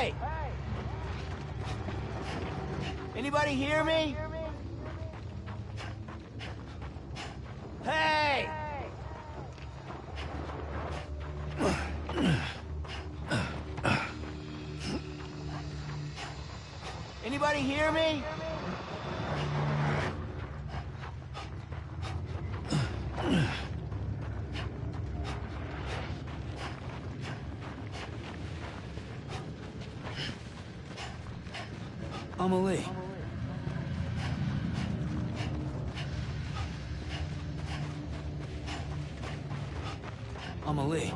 Hey! Anybody hear me? Hey! Anybody hear me? Amelie. Amelie.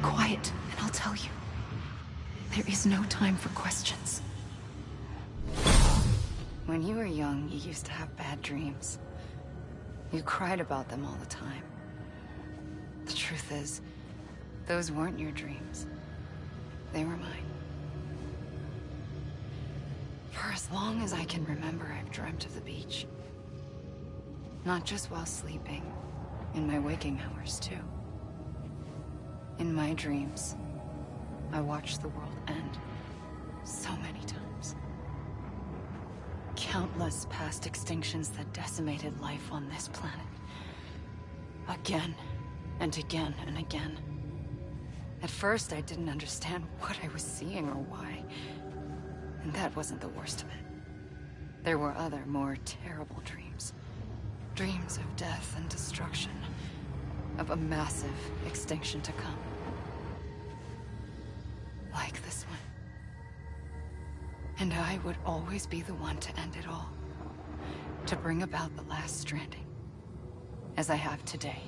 Quiet, and I'll tell you. There is no time for questions. When you were young, you used to have bad dreams. You cried about them all the time. The truth is, those weren't your dreams. They were mine. For as long as I can remember, I've dreamt of the beach. Not just while sleeping, in my waking hours, too. In my dreams, I watched the world end so many times. Countless past extinctions that decimated life on this planet. Again, and again, and again. At first, I didn't understand what I was seeing or why. And that wasn't the worst of it. There were other, more terrible dreams. Dreams of death and destruction. Of a massive extinction to come. Like this one. And I would always be the one to end it all. To bring about the last stranding. As I have today.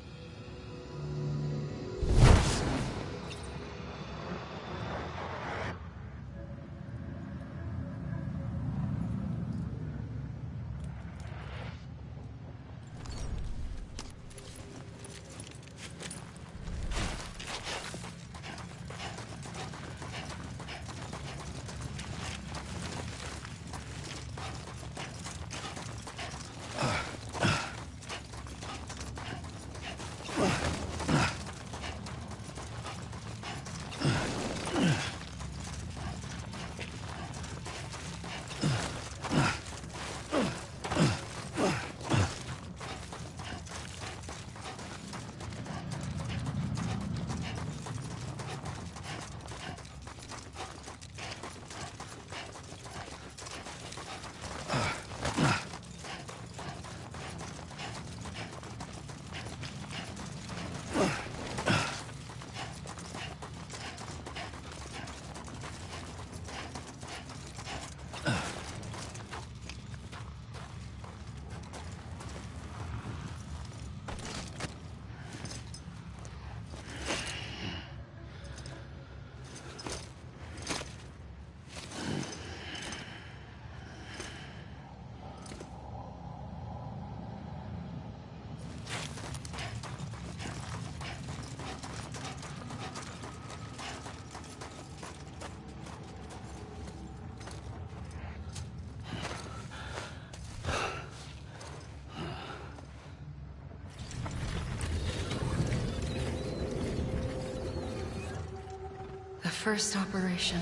First operation,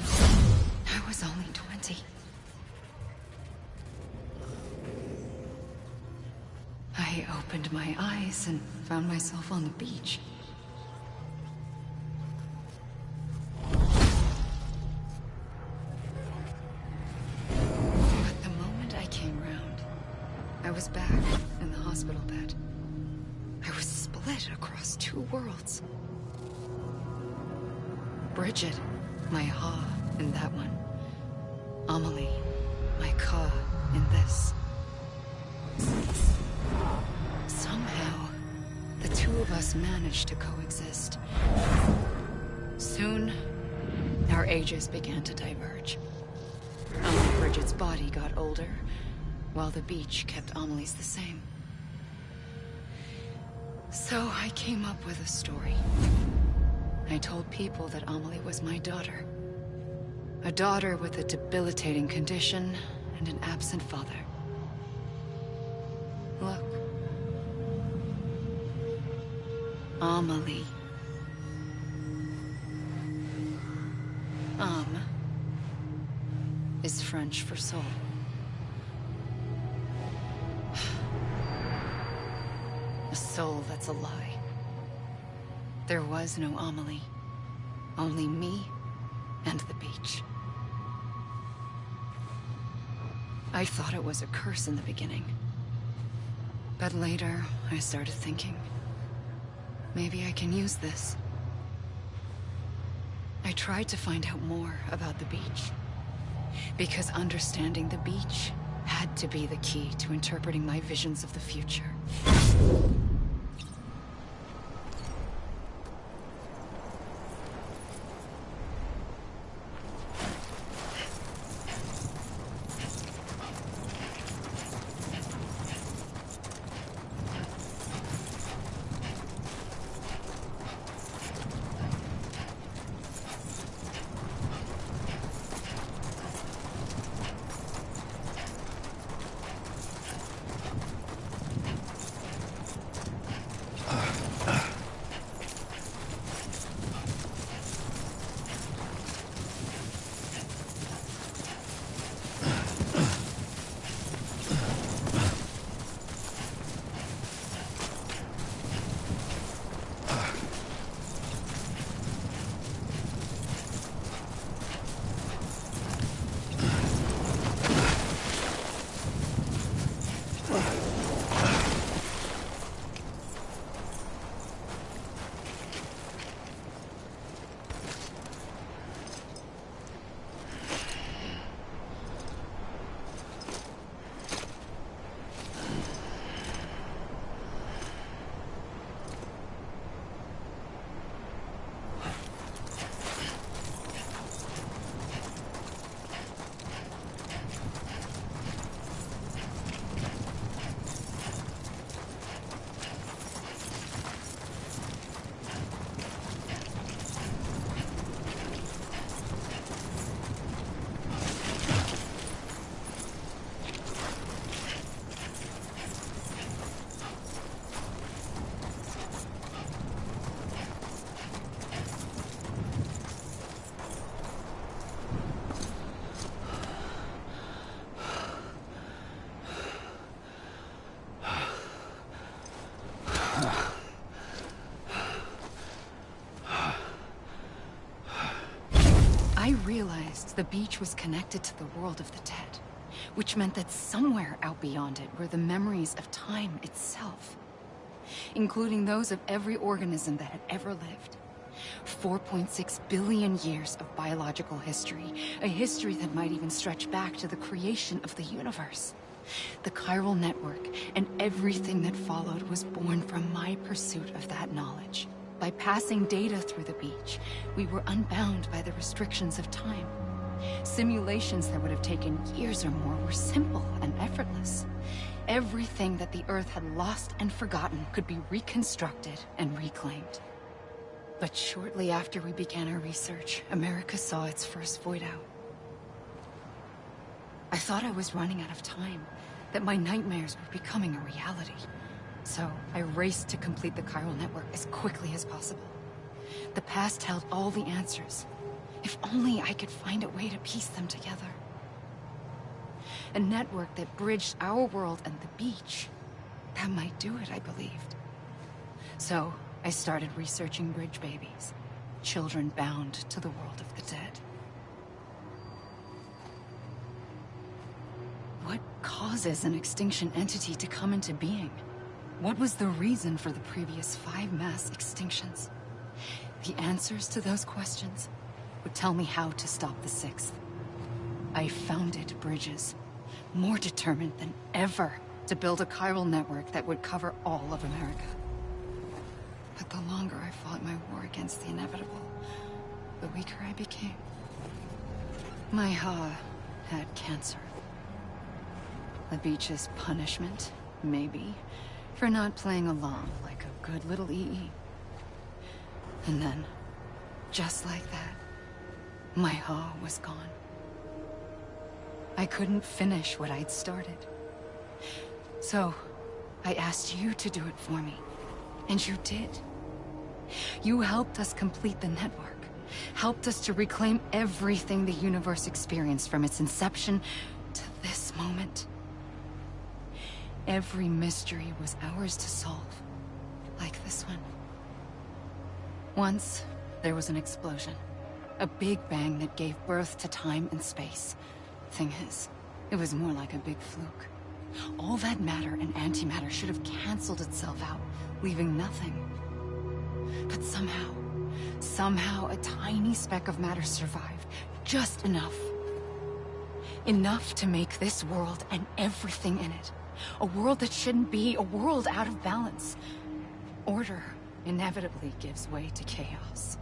I was only 20. I opened my eyes and found myself on the beach. But the moment I came round, I was back in the hospital bed. I was split across two worlds. Bridget, my Ha in that one, Amelie, my Ka, in this. Somehow, the two of us managed to coexist. Soon, our ages began to diverge. Only Bridget's body got older, while the beach kept Amelie's the same. So I came up with a story. I told people that Amelie was my daughter. A daughter with a debilitating condition and an absent father. Look. Amelie. Is French for soul. A soul that's a lie. There was no Amelie. Only me and the beach. I thought it was a curse in the beginning. But later, I started thinking, maybe I can use this. I tried to find out more about the beach. Because understanding the beach had to be the key to interpreting my visions of the future. I realized the beach was connected to the world of the dead, which meant that somewhere out beyond it were the memories of time itself, including those of every organism that had ever lived. 4.6 billion years of biological history, a history that might even stretch back to the creation of the universe. The chiral network and everything that followed was born from my pursuit of that knowledge. By passing data through the beach, we were unbound by the restrictions of time. Simulations that would have taken years or more were simple and effortless. Everything that the Earth had lost and forgotten could be reconstructed and reclaimed. But shortly after we began our research, America saw its first void out. I thought I was running out of time, that my nightmares were becoming a reality. So I raced to complete the chiral network as quickly as possible. The past held all the answers. If only I could find a way to piece them together. A network that bridged our world and the beach. That might do it, I believed. So I started researching bridge babies, children bound to the world of the dead. What causes an extinction entity to come into being? What was the reason for the previous 5 mass extinctions? The answers to those questions would tell me how to stop the 6th. I founded bridges, more determined than ever to build a chiral network that would cover all of America. But the longer I fought my war against the inevitable, the weaker I became. My Ha had cancer. The beach's punishment, maybe, for not playing along like a good little EE. And then, just like that, my Ha was gone. I couldn't finish what I'd started. So, I asked you to do it for me. And you did. You helped us complete the network. Helped us to reclaim everything the universe experienced from its inception to this moment. Every mystery was ours to solve. Like this one. Once, there was an explosion. A big bang that gave birth to time and space. Thing is, it was more like a big fluke. All that matter and antimatter should have canceled itself out, leaving nothing. But somehow a tiny speck of matter survived. Just enough. Enough to make this world and everything in it. A world that shouldn't be, a world out of balance. Order inevitably gives way to chaos.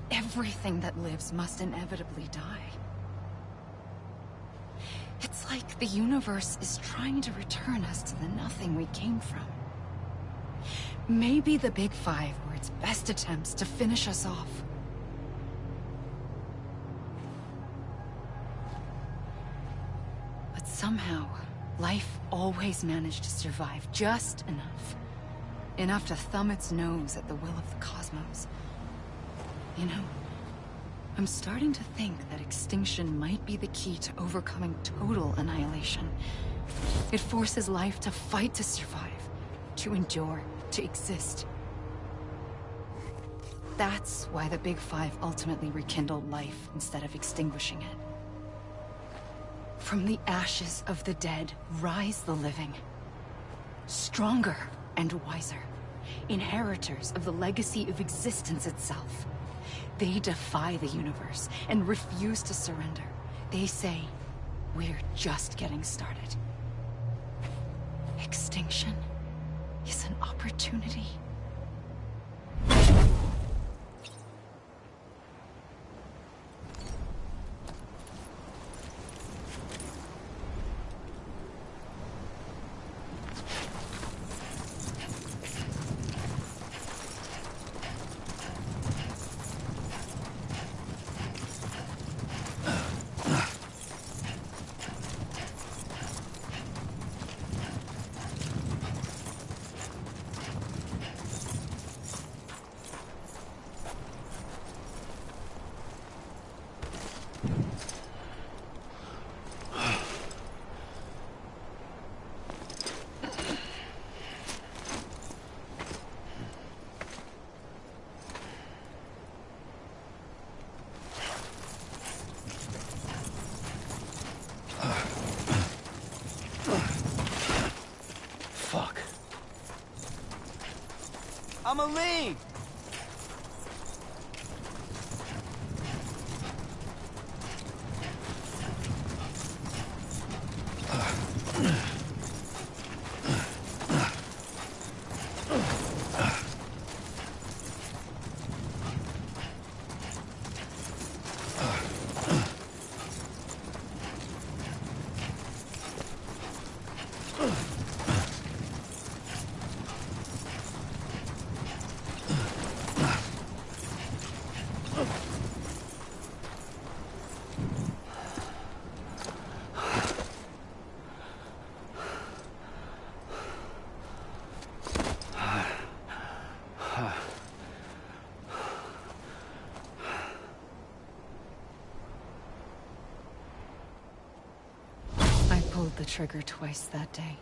Everything that lives must inevitably die. It's like the universe is trying to return us to the nothing we came from. Maybe the Big Five were its best attempts to finish us off. But somehow, life always managed to survive just enough. Enough to thumb its nose at the will of the cosmos. You know, I'm starting to think that extinction might be the key to overcoming total annihilation. It forces life to fight to survive, to endure, to exist. That's why the Big Five ultimately rekindled life instead of extinguishing it. From the ashes of the dead rise the living. Stronger and wiser. Inheritors of the legacy of existence itself. They defy the universe and refuse to surrender. They say, we're just getting started. Extinction is an opportunity. I'ma leave! Pulled the trigger twice that day.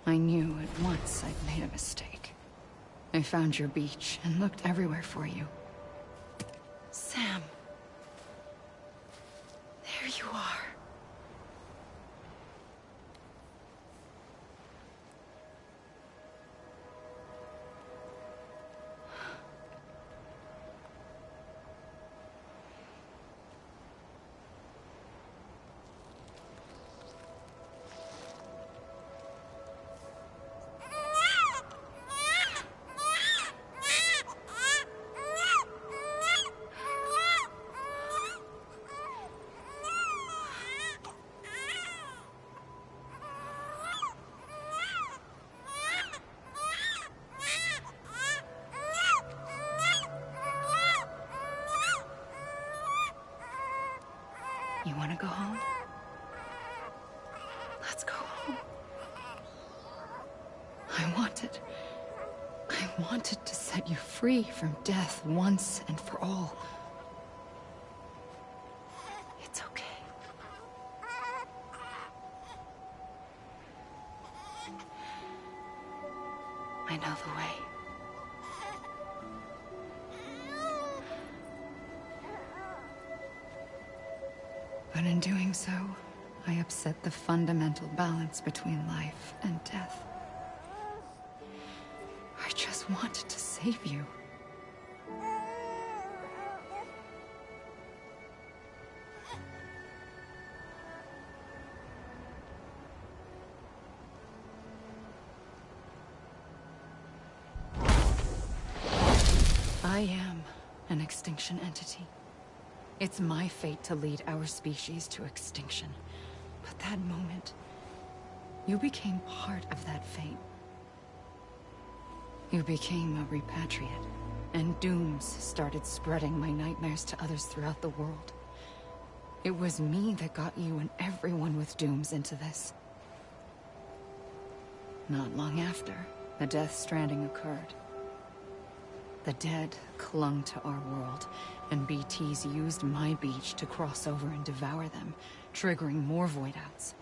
I knew at once I'd made a mistake. I found your beach and looked everywhere for you. Sam. There you are. You want to go home? Let's go home. I wanted to set you free from death once and for all. It's okay. I know the way. But in doing so, I upset the fundamental balance between life and death. I just wanted to save you. I am an extinction entity. It's my fate to lead our species to extinction. But that moment, you became part of that fate. You became a repatriate, and dooms started spreading my nightmares to others throughout the world. It was me that got you and everyone with dooms into this. Not long after, the Death Stranding occurred. The dead clung to our world, and BTs used my beach to cross over and devour them, triggering more void-outs.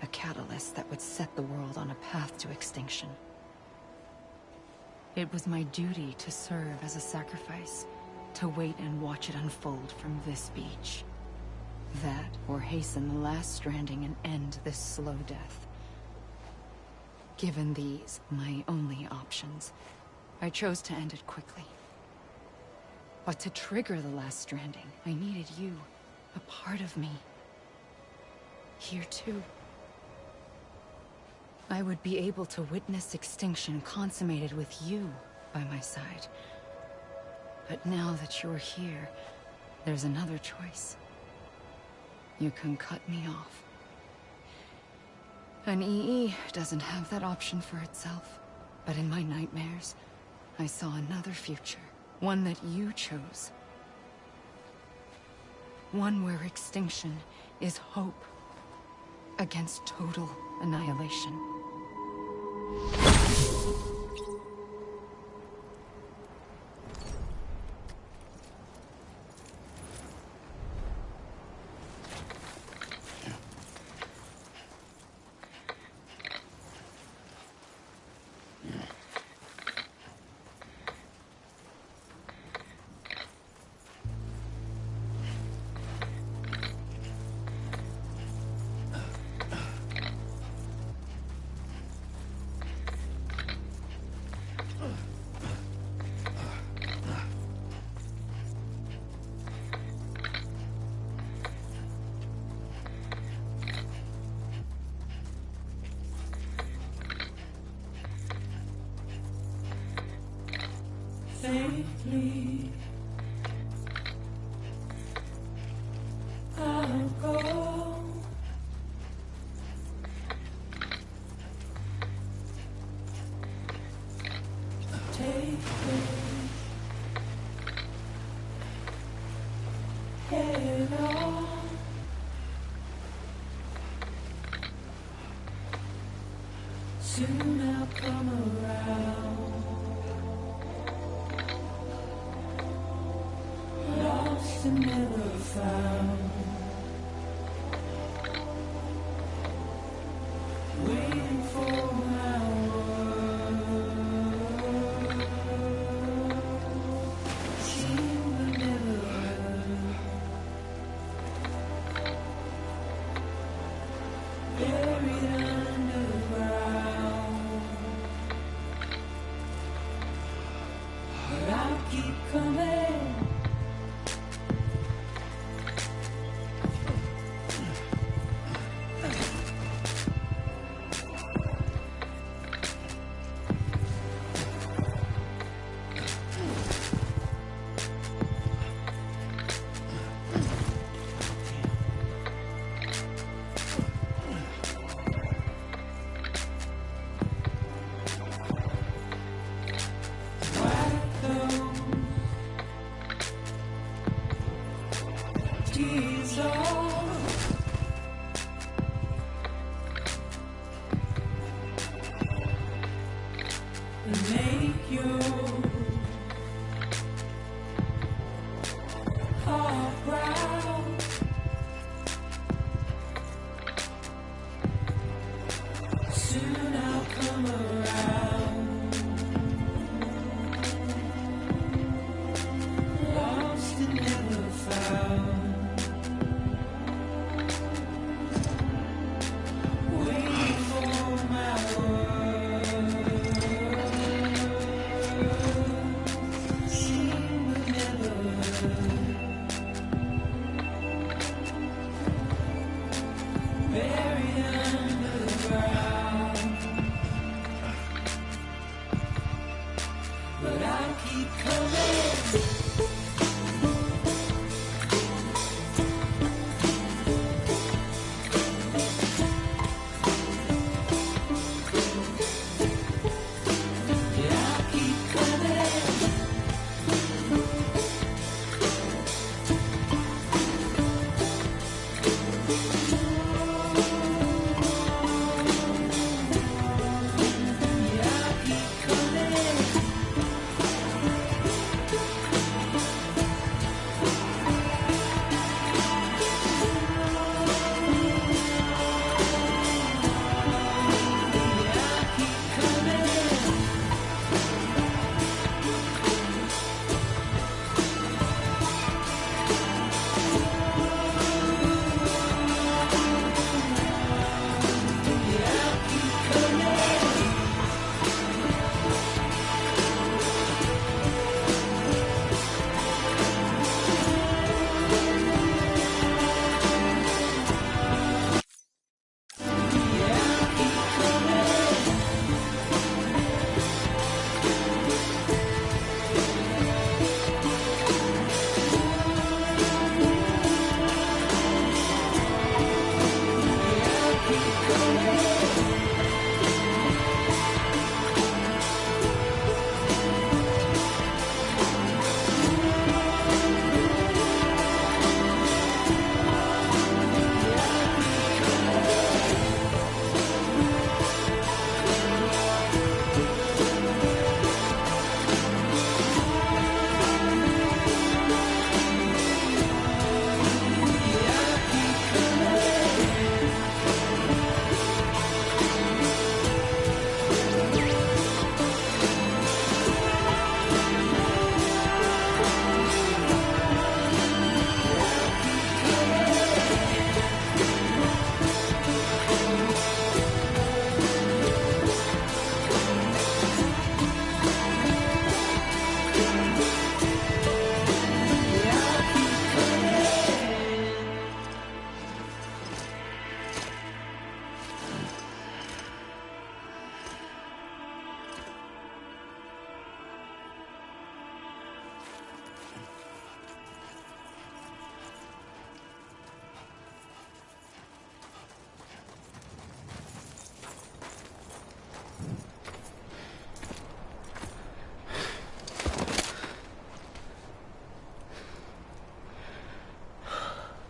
A catalyst that would set the world on a path to extinction. It was my duty to serve as a sacrifice, to wait and watch it unfold from this beach. That, or hasten the last stranding and end this slow death. Given these, my only options, I chose to end it quickly. But to trigger the last stranding, I needed you, a part of me. Here too. I would be able to witness extinction consummated with you by my side. But now that you're here, there's another choice. You can cut me off. An EE doesn't have that option for itself. But in my nightmares, I saw another future. One that you chose. One where extinction is hope against total annihilation. Safely, I'll go. Take it head on. Soon I'll come around. Lost and never found. Waiting for my word. Seen but never heard. Buried underground. But I'll keep coming. dissolve and make your heart proud. Soon I'll come around, lost and never found, waiting for my word, seen but never heard, buried under the ground. But I'll keep coming. Yeah, I'll keep coming. Yeah, I'll keep coming.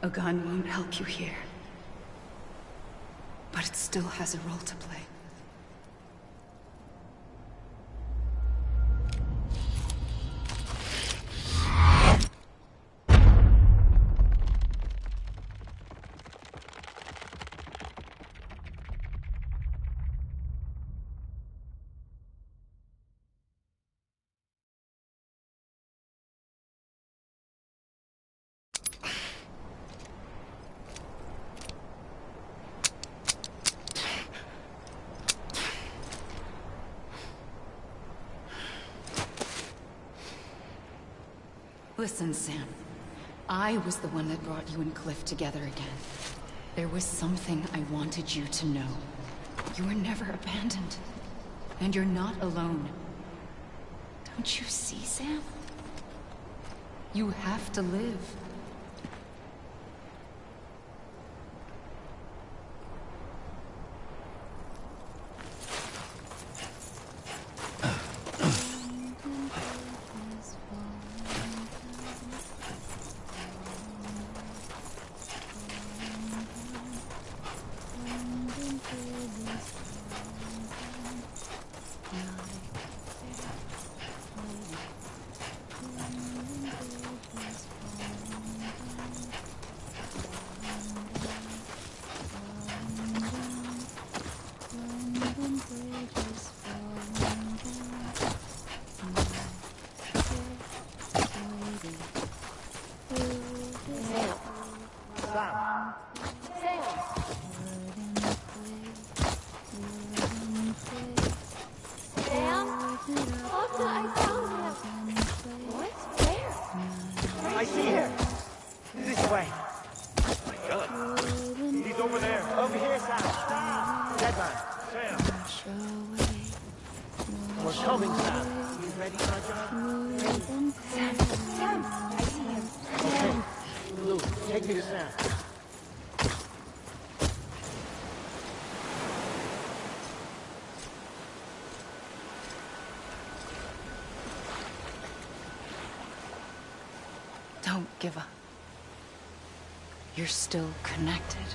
A gun won't help you here. But it still has a role to play. Listen, Sam. I was the one that brought you and Cliff together again. There was something I wanted you to know. You were never abandoned. And you're not alone. Don't you see, Sam? You have to live. This way. My gun. He's over there. Over here, Sam. Deadline. Sam. We're coming, Sam. You ready, my John? Sam, I see him. Okay. Lou, take me to Sam. Don't give up. You're still connected.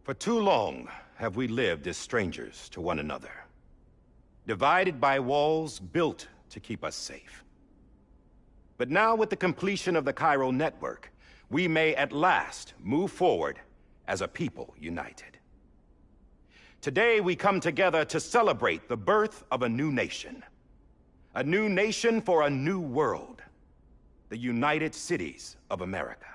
For too long have we lived as strangers to one another, divided by walls built to keep us safe. But now, with the completion of the Cairo network, we may at last move forward as a people united. Today we come together to celebrate the birth of a new nation for a new world, the United Cities of America.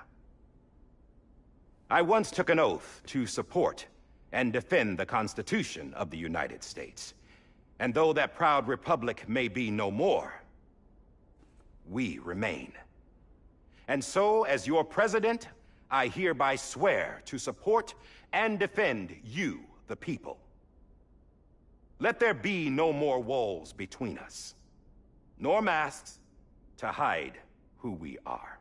I once took an oath to support and defend the Constitution of the United States. And though that proud republic may be no more, we remain. And so, as your president, I hereby swear to support and defend you, the people. Let there be no more walls between us, nor masks to hide who we are.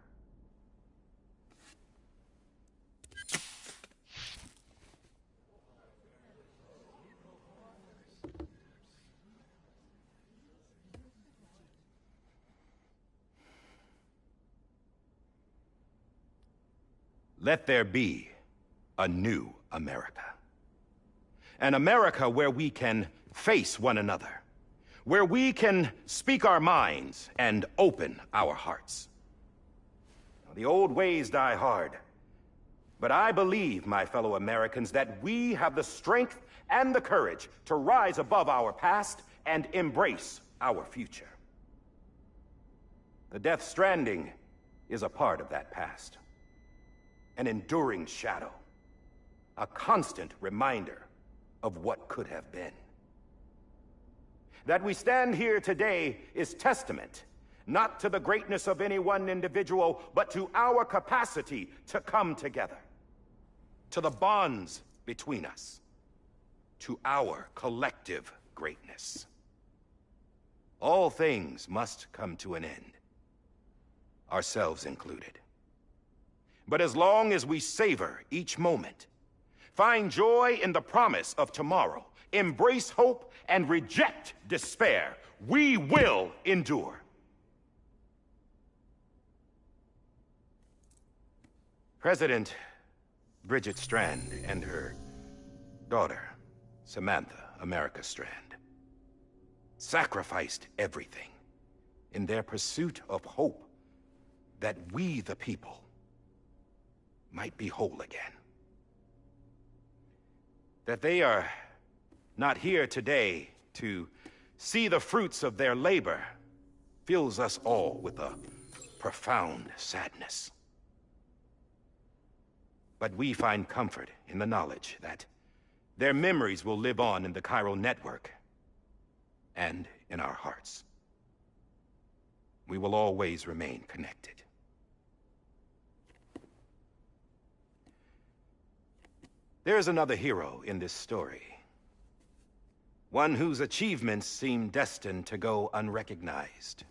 Let there be a new America. An America where we can face one another, where we can speak our minds and open our hearts. Now, the old ways die hard, but I believe, my fellow Americans, that we have the strength and the courage to rise above our past and embrace our future. The Death Stranding is a part of that past. An enduring shadow, a constant reminder of what could have been. That we stand here today is testament, not to the greatness of any one individual, but to our capacity to come together, to the bonds between us, to our collective greatness. All things must come to an end, ourselves included. But as long as we savor each moment, find joy in the promise of tomorrow, embrace hope, and reject despair, we will endure. President Bridget Strand and her daughter, Samantha America Strand, sacrificed everything in their pursuit of hope that we, the people, might be whole again. That they are not here today to see the fruits of their labor fills us all with a profound sadness. But we find comfort in the knowledge that their memories will live on in the chiral network and in our hearts. We will always remain connected. There is another hero in this story. One whose achievements seem destined to go unrecognized.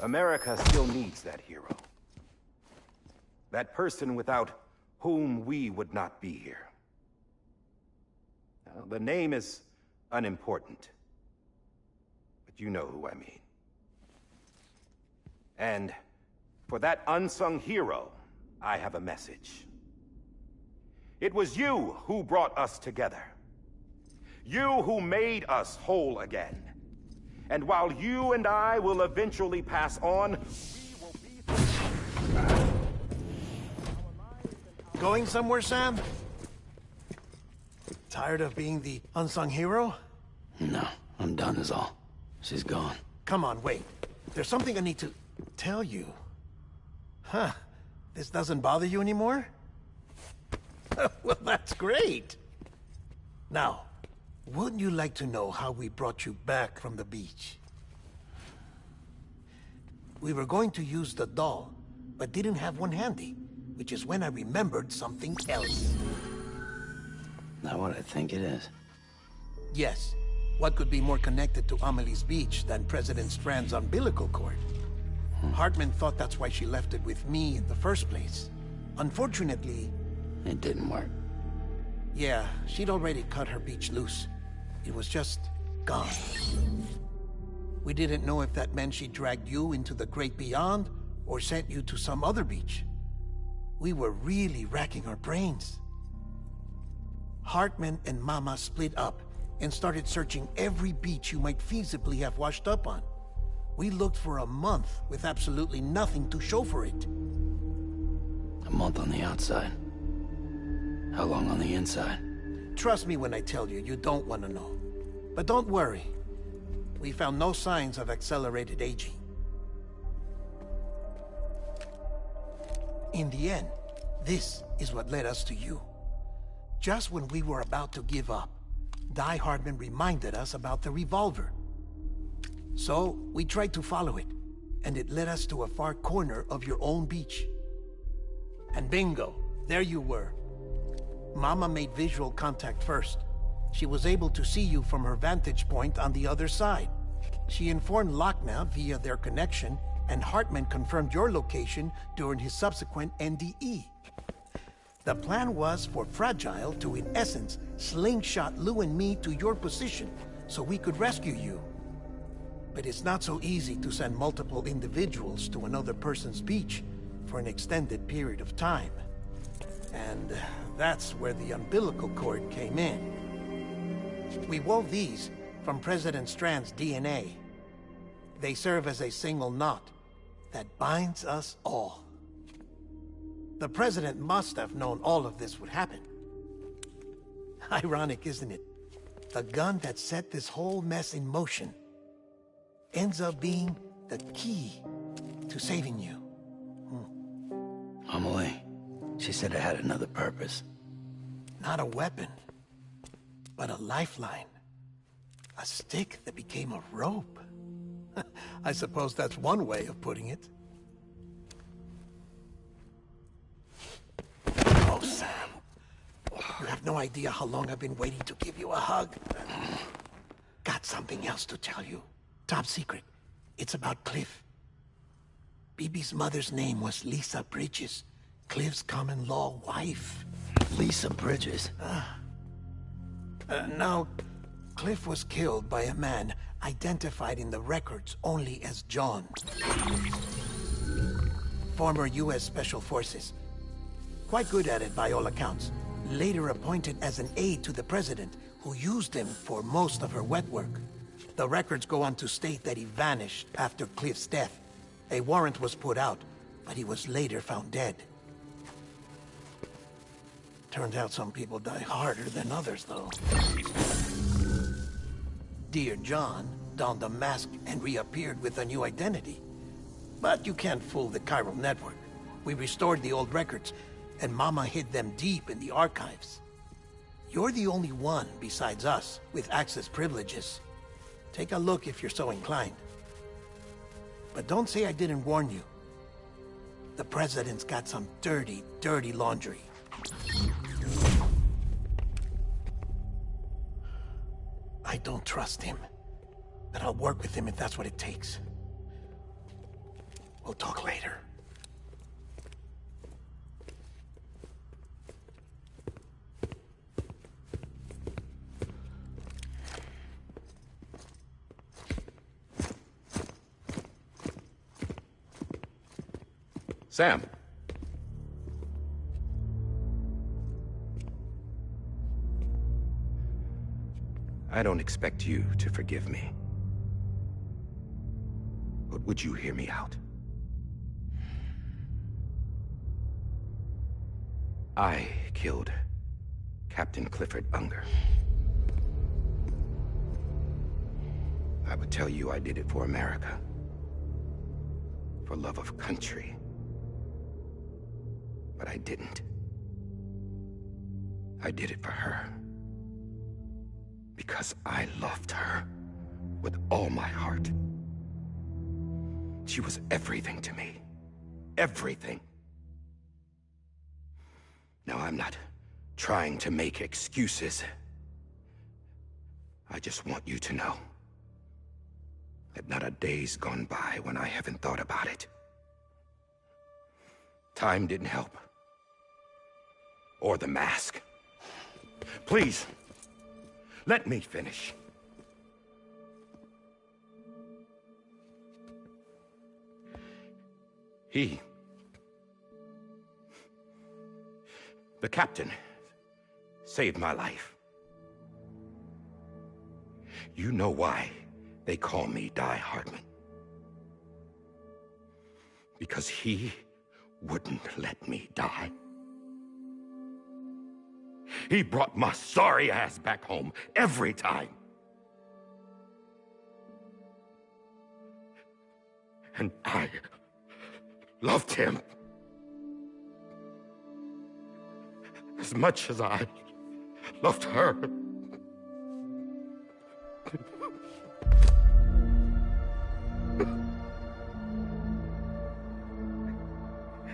America still needs that hero. That person without whom we would not be here. Now, the name is unimportant, but you know who I mean. And for that unsung hero, I have a message. It was you who brought us together. You who made us whole again. And while you and I will eventually pass on, we will be... Going somewhere, Sam? Tired of being the unsung hero? No, I'm done is all. She's gone. Come on, wait. There's something I need to tell you. Huh. This doesn't bother you anymore? Well, that's great. Now, wouldn't you like to know how we brought you back from the beach? We were going to use the doll, but didn't have one handy, which is when I remembered something else. Not what I think it is. Yes. What could be more connected to Amelie's beach than President Strand's umbilical cord? Hartman thought that's why she left it with me in the first place. Unfortunately... It didn't work. Yeah, she'd already cut her beach loose. It was just gone. We didn't know if that meant she dragged you into the great beyond, or sent you to some other beach. We were really racking our brains. Hartman and Mama split up and started searching every beach you might feasibly have washed up on. We looked for a month with absolutely nothing to show for it. A month on the outside. How long on the inside? Trust me when I tell you, you don't want to know. But don't worry. We found no signs of accelerated aging. In the end, this is what led us to you. Just when we were about to give up, Die Hardman reminded us about the revolver. So, we tried to follow it, and it led us to a far corner of your own beach. And bingo, there you were. Mama made visual contact first. She was able to see you from her vantage point on the other side. She informed Lochna via their connection, and Hartman confirmed your location during his subsequent NDE. The plan was for Fragile to, in essence, slingshot Lou and me to your position, so we could rescue you. But it's not so easy to send multiple individuals to another person's beach for an extended period of time. And that's where the umbilical cord came in. We wove these from President Strand's DNA. They serve as a single knot that binds us all. The President must have known all of this would happen. Ironic, isn't it? The gun that set this whole mess in motion ends up being the key to saving you. Amelie, she said it had another purpose. Not a weapon, but a lifeline. A stick that became a rope. I suppose that's one way of putting it. Oh, Sam. You have no idea how long I've been waiting to give you a hug. Got something else to tell you. Top secret. It's about Cliff. BB's mother's name was Lisa Bridges, Cliff's common-law wife. Lisa Bridges? Now, Cliff was killed by a man identified in the records only as John. Former U.S. Special Forces. Quite good at it by all accounts. Later appointed as an aide to the president, who used him for most of her wet work. The records go on to state that he vanished after Cliff's death. A warrant was put out, but he was later found dead. Turns out some people die harder than others, though. Dear John donned a mask and reappeared with a new identity. But you can't fool the chiral network. We restored the old records, and Mama hid them deep in the archives. You're the only one, besides us, with access privileges. Take a look if you're so inclined. But don't say I didn't warn you. The President's got some dirty, dirty laundry. I don't trust him, but I'll work with him if that's what it takes. We'll talk later. Sam. I don't expect you to forgive me. But would you hear me out? I killed Captain Clifford Unger. I would tell you I did it for America. For love of country. But I didn't. I did it for her. Because I loved her with all my heart. She was everything to me. Everything. Now, I'm not trying to make excuses. I just want you to know that not a day's gone by when I haven't thought about it. Time didn't help. Or the mask. Please, let me finish. The captain, saved my life. You know why they call me Die Hardman. Because he wouldn't let me die. He brought my sorry ass back home every time. And I loved him as much as I loved her.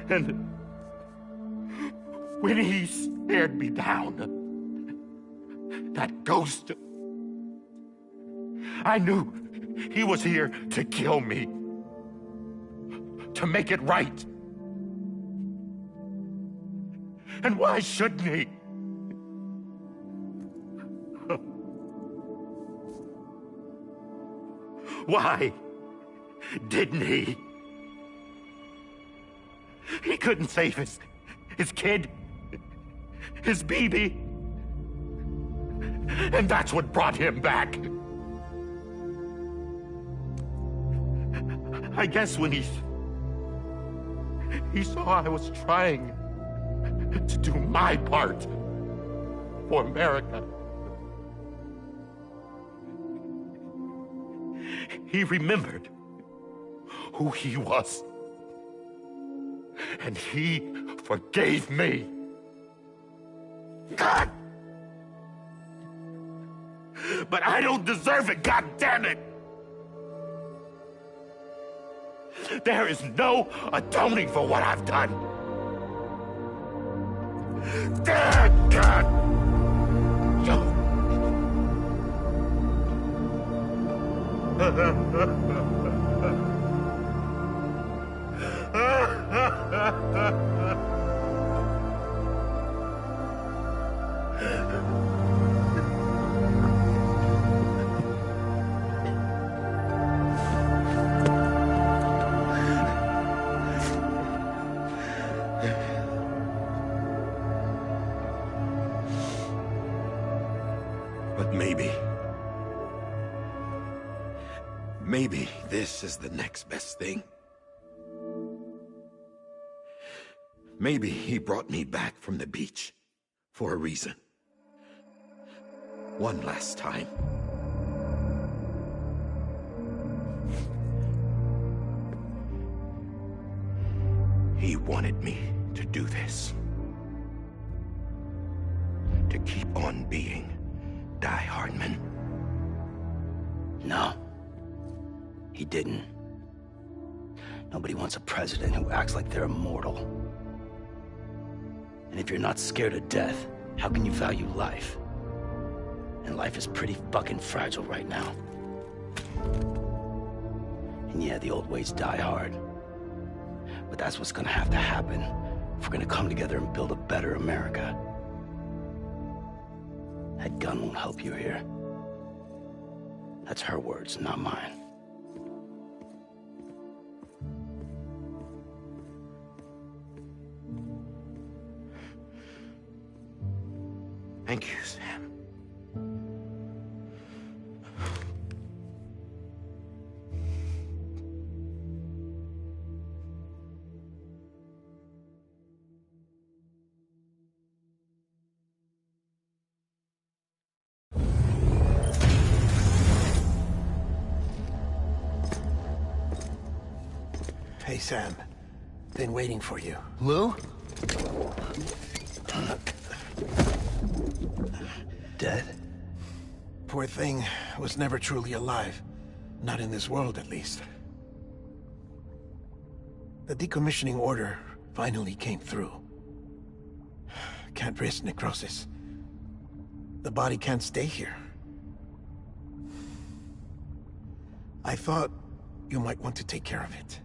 And when he stared me down, that ghost, I knew he was here to kill me, to make it right. And why shouldn't he? Why didn't he? He couldn't save his kid, his baby. And that's what brought him back. I guess when he saw I was trying to do my part for America, he remembered who he was. And he forgave me. God! But I don't deserve it, God damn it! There is no atoning for what I've done. God! But Maybe this is the next best thing. Maybe he brought me back from the beach for a reason. One last time. He wanted me to do this. To keep on being Die Hardman. No. He didn't. Nobody wants a president who acts like they're immortal. And if you're not scared of death, how can you value life? And life is pretty fucking fragile right now. And yeah, the old ways die hard. But that's what's gonna have to happen if we're gonna come together and build a better America. That gun won't help you here. That's her words, not mine. Thank you, Sam. Hey, Sam. Been waiting for you. Lou? Dead? Poor thing was never truly alive. Not in this world, at least. The decommissioning order finally came through. Can't risk necrosis. The body can't stay here. I thought you might want to take care of it.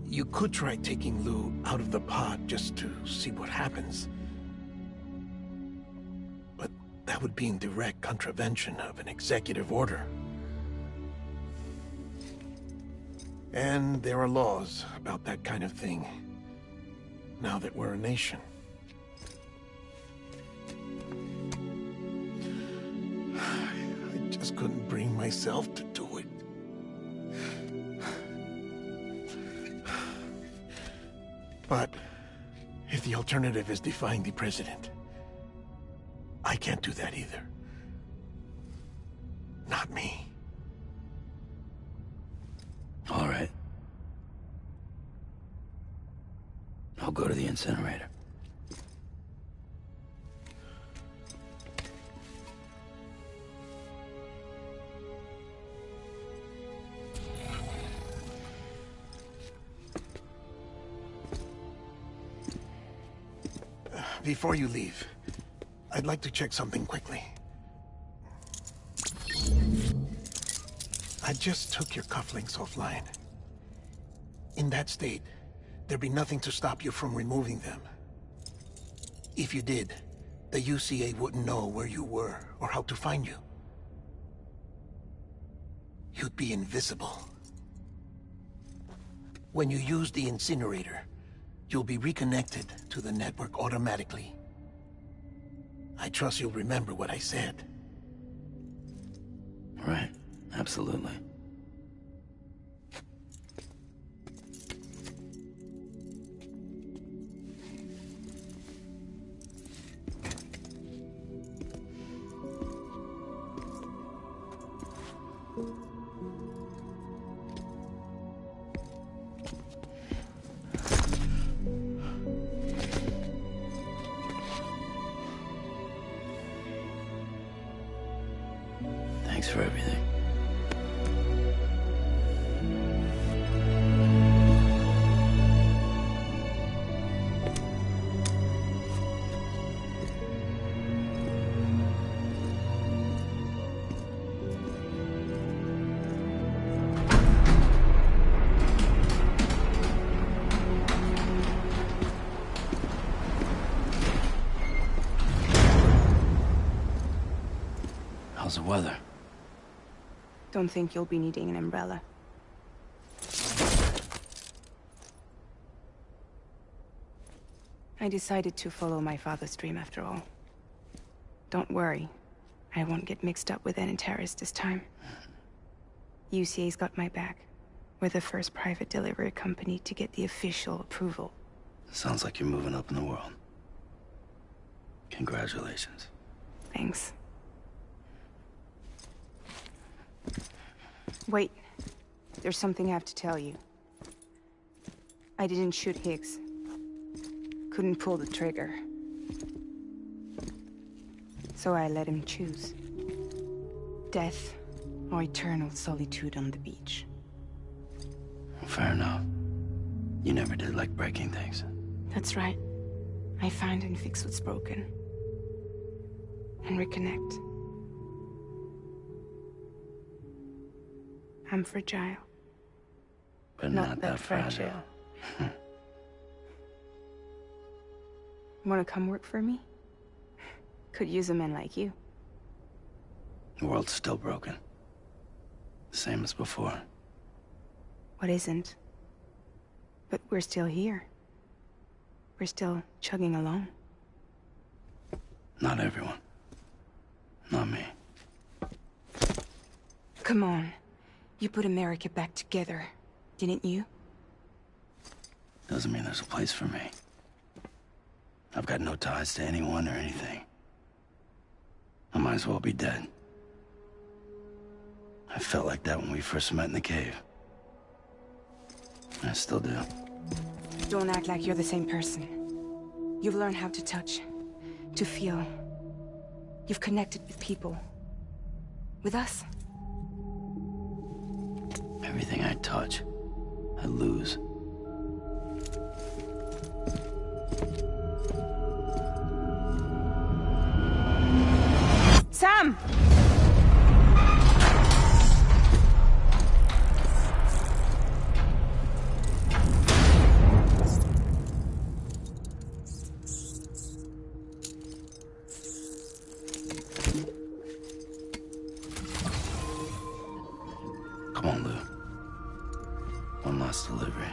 You could try taking Lou out of the pod just to see what happens. But that would be in direct contravention of an executive order. And there are laws about that kind of thing, now that we're a nation. I just couldn't bring myself to do it. But if the alternative is defying the president, I can't do that either. Not me. All right. I'll go to the incinerator. Before you leave, I'd like to check something quickly. I just took your cufflinks offline. In that state, there'd be nothing to stop you from removing them. If you did, the UCA wouldn't know where you were or how to find you. You'd be invisible. When you use the incinerator, you'll be reconnected to the network automatically. I trust you'll remember what I said. Right, absolutely. Thanks for everything. How's the weather? Don't think you'll be needing an umbrella. I decided to follow my father's dream after all. Don't worry. I won't get mixed up with any terrorists this time. UCA's got my back. We're the first private delivery company to get the official approval. Sounds like you're moving up in the world. Congratulations. Thanks. Wait. There's something I have to tell you. I didn't shoot Higgs. Couldn't pull the trigger. So I let him choose. Death or eternal solitude on the beach. Fair enough. You never did like breaking things. That's right. I find and fix what's broken. And reconnect. I'm fragile. But not that fragile. Wanna come work for me? Could use a man like you. The world's still broken. Same as before. What isn't? But we're still here. We're still chugging along. Not everyone. Not me. Come on. You put America back together, didn't you? Doesn't mean there's a place for me. I've got no ties to anyone or anything. I might as well be dead. I felt like that when we first met in the cave. I still do. Don't act like you're the same person. You've learned how to touch, to feel. You've connected with people. With us. Everything I touch, I lose. Sam! Come on, Lou. One last delivery.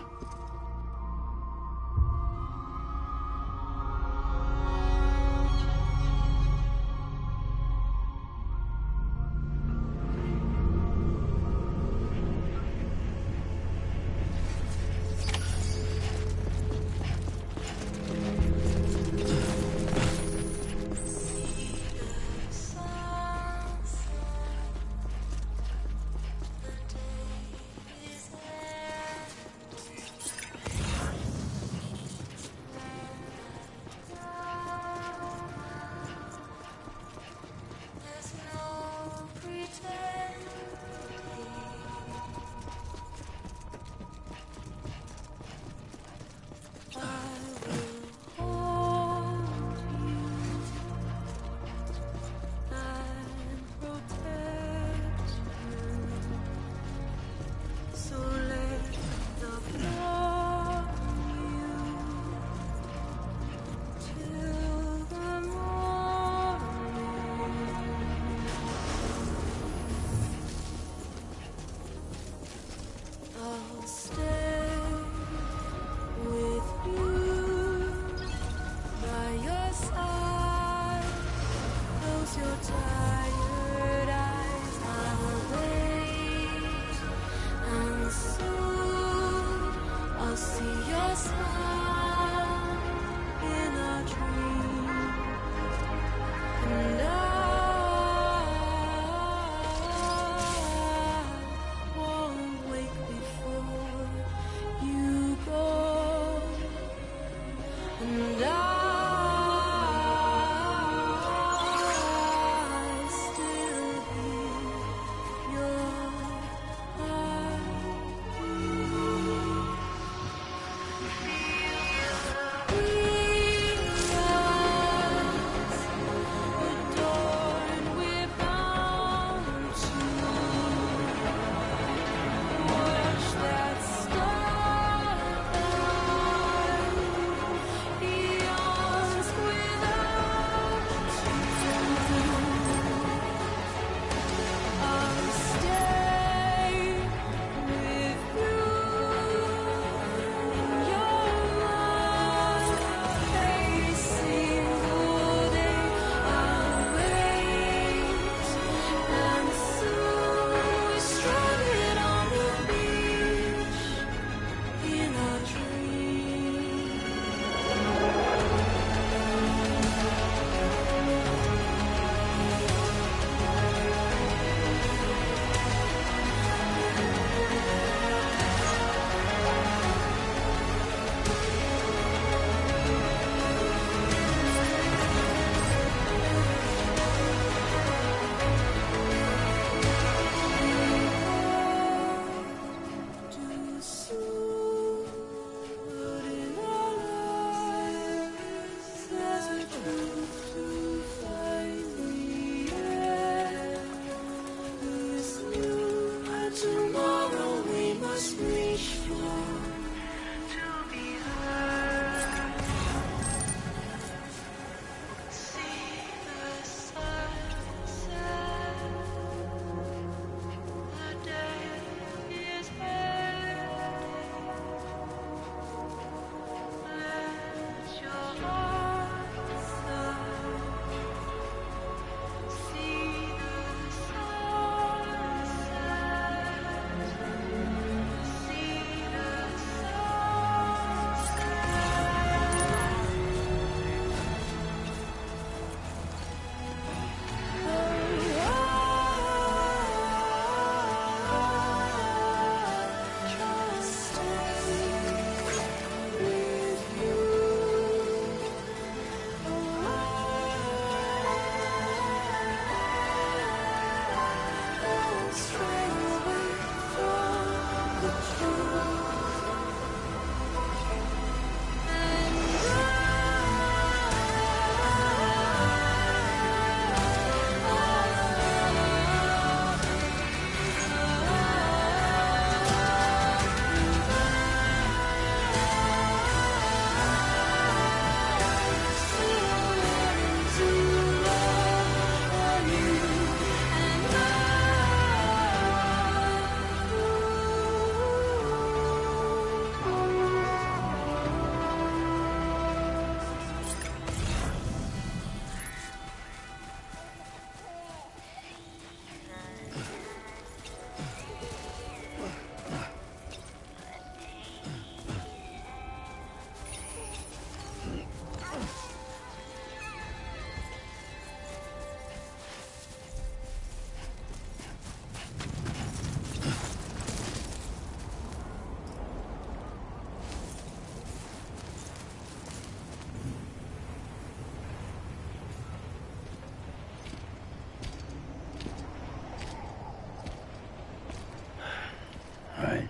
Right.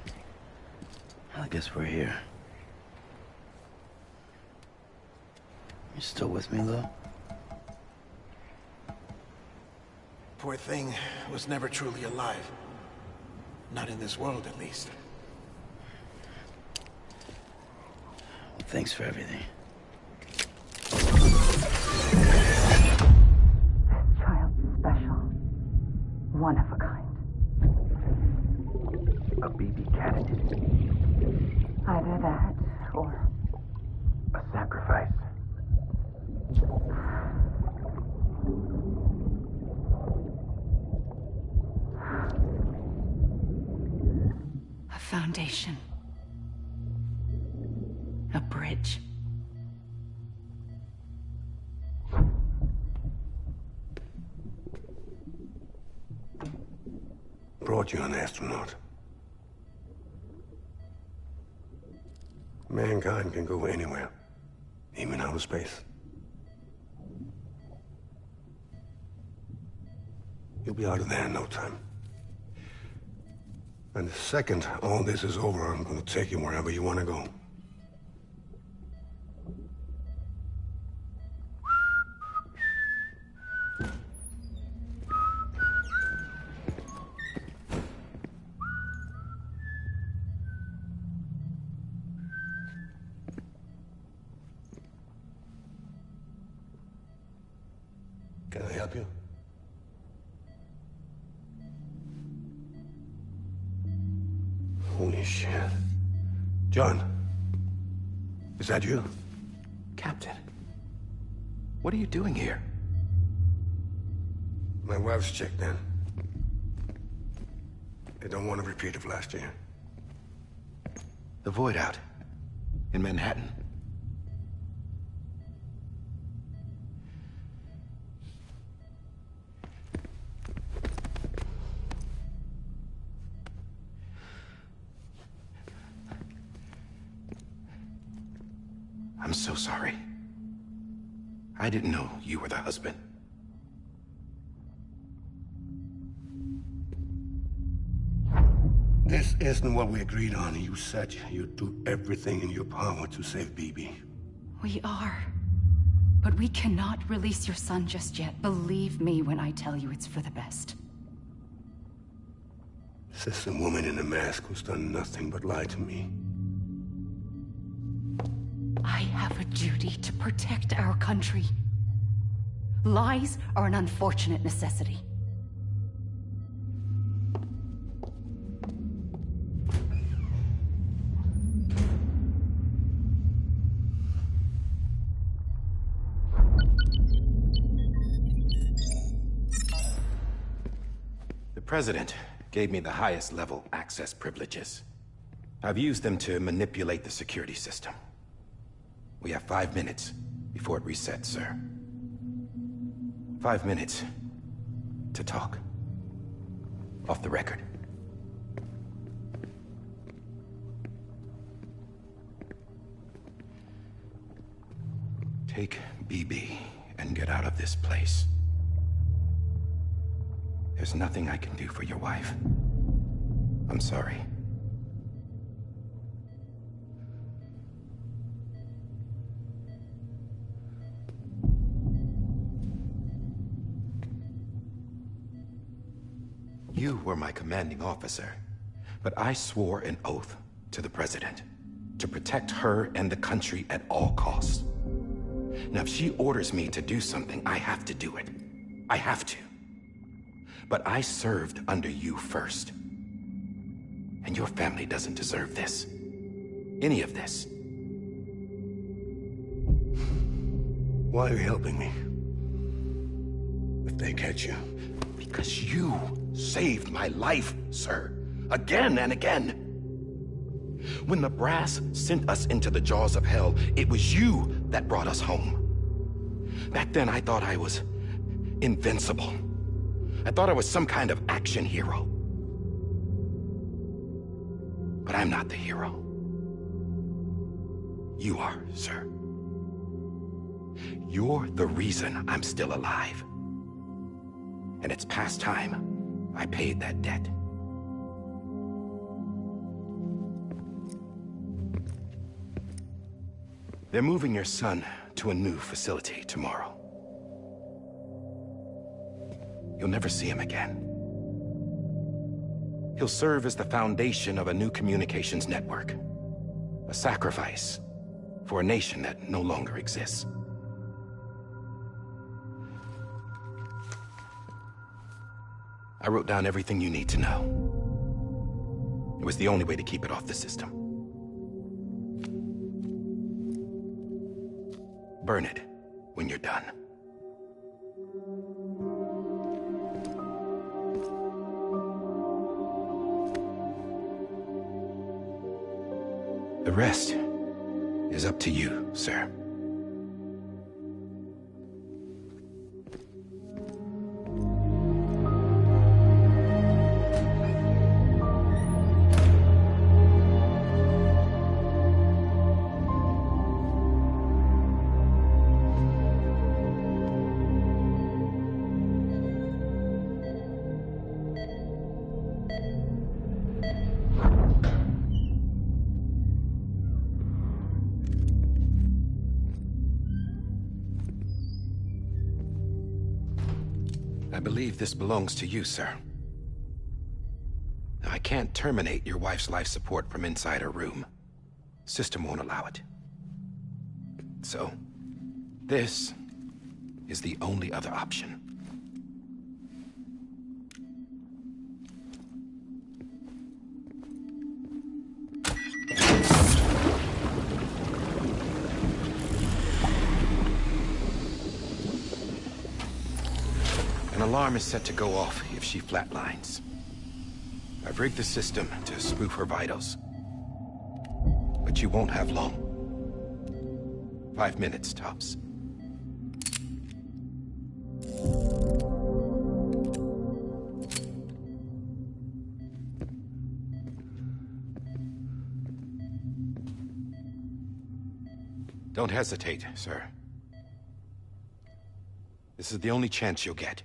I guess we're here. You still with me, Lou? Poor thing was never truly alive. Not in this world, at least. Well, thanks for everything. Child special. One of a kind. A BB candidate. Either that, or A sacrifice. a foundation. A bridge. Brought you an astronaut. Mankind can go anywhere, even outer space. You'll be out of there in no time. And the second all this is over, I'm gonna take you wherever you want to go. Can I help you? Holy shit. John, is that you? Captain, what are you doing here? My wife's checked in. They don't want a repeat of last year. The Void out in Manhattan. I'm so sorry. I didn't know you were the husband. This isn't what we agreed on. You said you'd do everything in your power to save BB. We are. But we cannot release your son just yet. Believe me when I tell you it's for the best. This is a woman in a mask who's done nothing but lie to me. I have a duty to protect our country. Lies are an unfortunate necessity. The President gave me the highest level access privileges. I've used them to manipulate the security system. We have 5 minutes before it resets, sir. 5 minutes to talk. Off the record. Take BB and get out of this place. There's nothing I can do for your wife. I'm sorry. You were my commanding officer, but I swore an oath to the President to protect her and the country at all costs. Now, if she orders me to do something, I have to do it. I have to. But I served under you first. And your family doesn't deserve this. Any of this. Why are you helping me? If they catch you. Because you saved my life, sir. Again and again. When the brass sent us into the jaws of hell, it was you that brought us home. Back then, I thought I was invincible. I thought I was some kind of action hero. But I'm not the hero. You are, sir. You're the reason I'm still alive. And it's past time I paid that debt. They're moving your son to a new facility tomorrow. You'll never see him again. He'll serve as the foundation of a new communications network. A sacrifice for a nation that no longer exists. I wrote down everything you need to know. It was the only way to keep it off the system. Burn it when you're done. The rest is up to you, sir. I believe this belongs to you, sir. I can't terminate your wife's life support from inside her room. System won't allow it. So, this is the only other option. An alarm is set to go off if she flatlines. I've rigged the system to spoof her vitals. But you won't have long. 5 minutes, tops. Don't hesitate, sir. This is the only chance you'll get.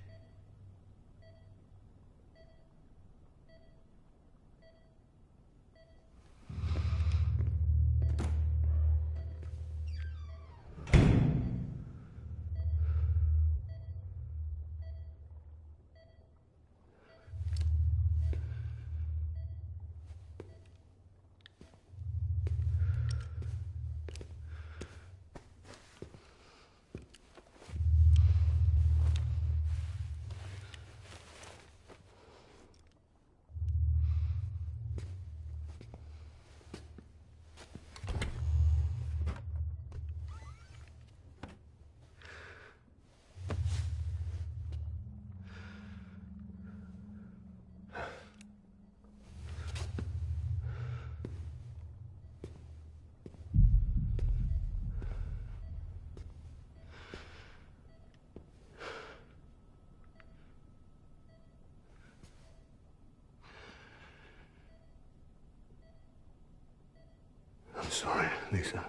I'm sorry, Lisa.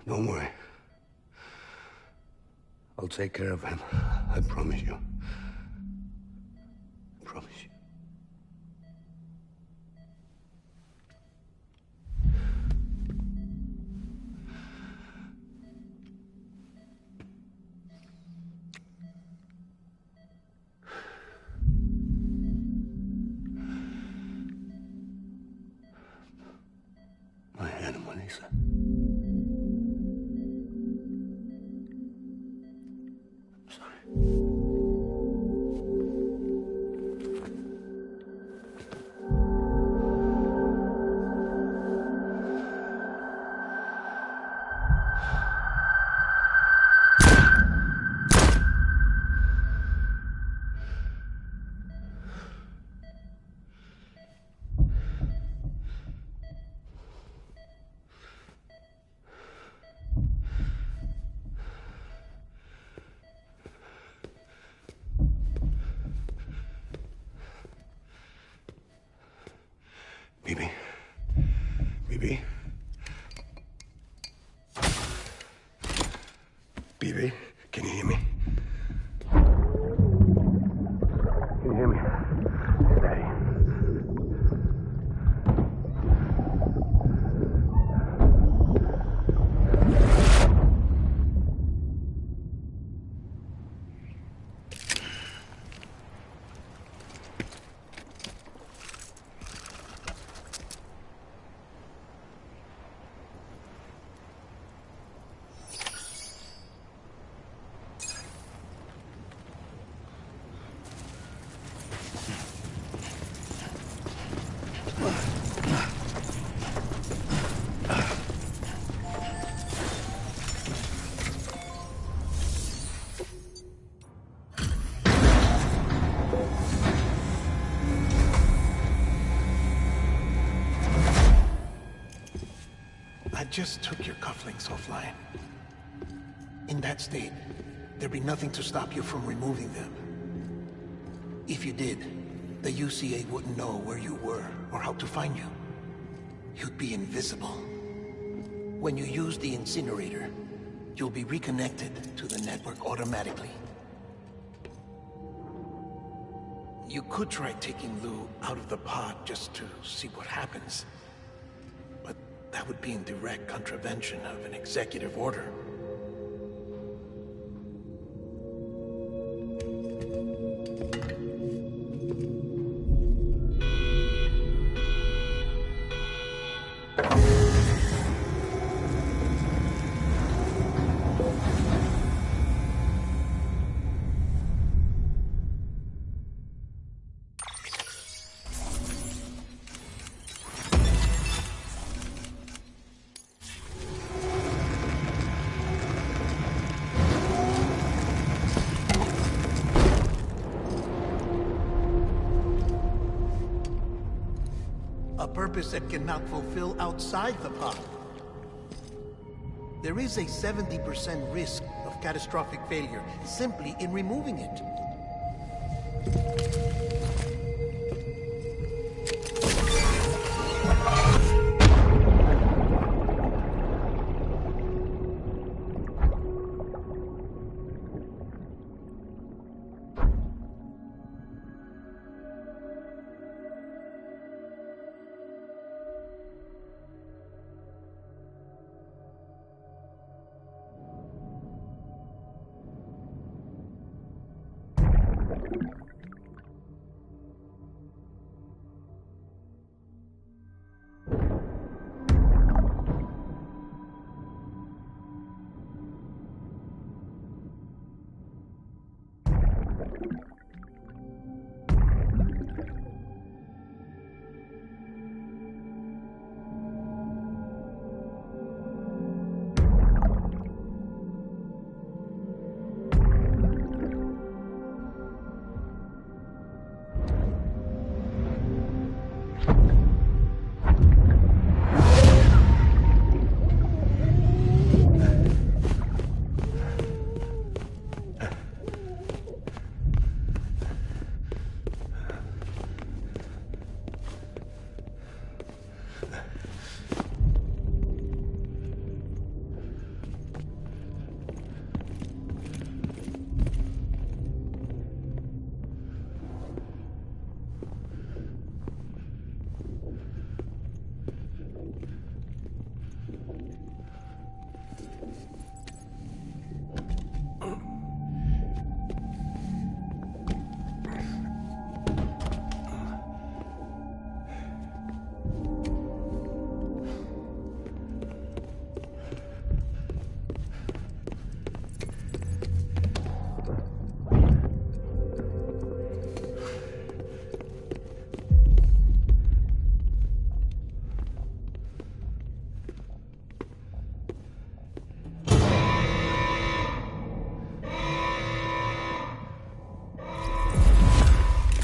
Don't worry. I'll take care of him. I promise you. I promise you. My animal, Lisa. I'm sorry. just took your cufflinks offline. In that state, there'd be nothing to stop you from removing them. If you did, the UCA wouldn't know where you were or how to find you. You'd be invisible. When you use the incinerator, you'll be reconnected to the network automatically. You could try taking Lou out of the pod just to see what happens. But that would be in direct contravention of an executive order. A purpose that cannot fulfill outside the pod. There is a 70% risk of catastrophic failure simply in removing it.